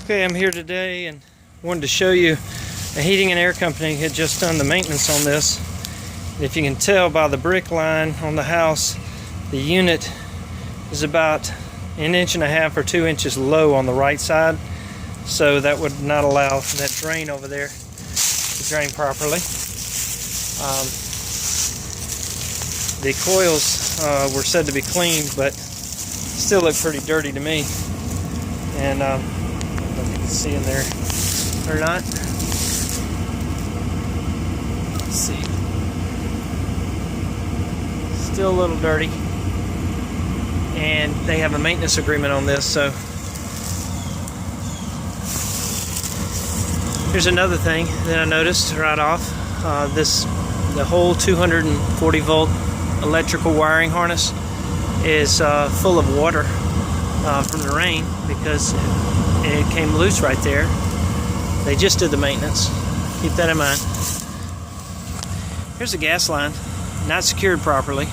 Okay, I'm here today and wanted to show you a heating and air company had just done the maintenance on this. If you can tell by the brick line on the house, the unit is about 1.5 inches or 2 inches low on the right side, so that would not allow that drain over there to drain properly. The coils were said to be cleaned, but still look pretty dirty to me. And I don't know if you can see in there or not. Let's see. Still a little dirty. And they have a maintenance agreement on this, so here's another thing that I noticed right off. The whole 240 volt electrical wiring harness is full of water from the rain because it came loose right there. They just did the maintenance. Keep that in mind. Here's a gas line, not secured properly.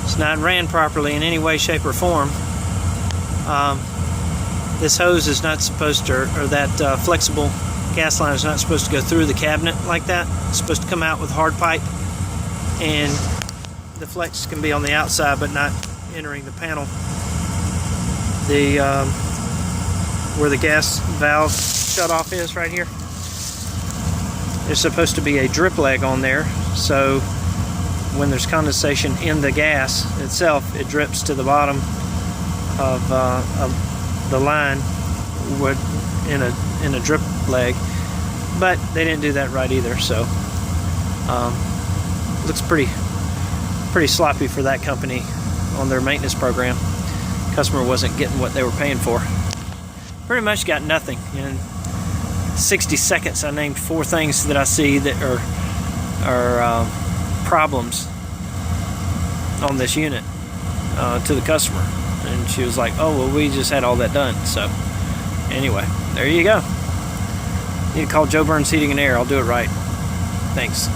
It's not ran properly in any way, shape, or form. This hose is not supposed to, or that flexible gas line is not supposed to go through the cabinet like that. It's supposed to come out with hard pipe, and the flex can be on the outside but not entering the panel. Where the gas valve shutoff is right here, there's supposed to be a drip leg on there, so when there's condensation in the gas itself, it drips to the bottom of the line in a drip leg. But they didn't do that right either, so looks pretty sloppy for that company on their maintenance program. Customer wasn't getting what they were paying for. Pretty much got nothing. In 60 seconds, I named 4 things that I see that are problems on this unit to the customer, and she was like, "Oh, well, we just had all that done." So anyway, there you go. You need to call Joe Burns Heating and Air. I'll do it right. Thanks.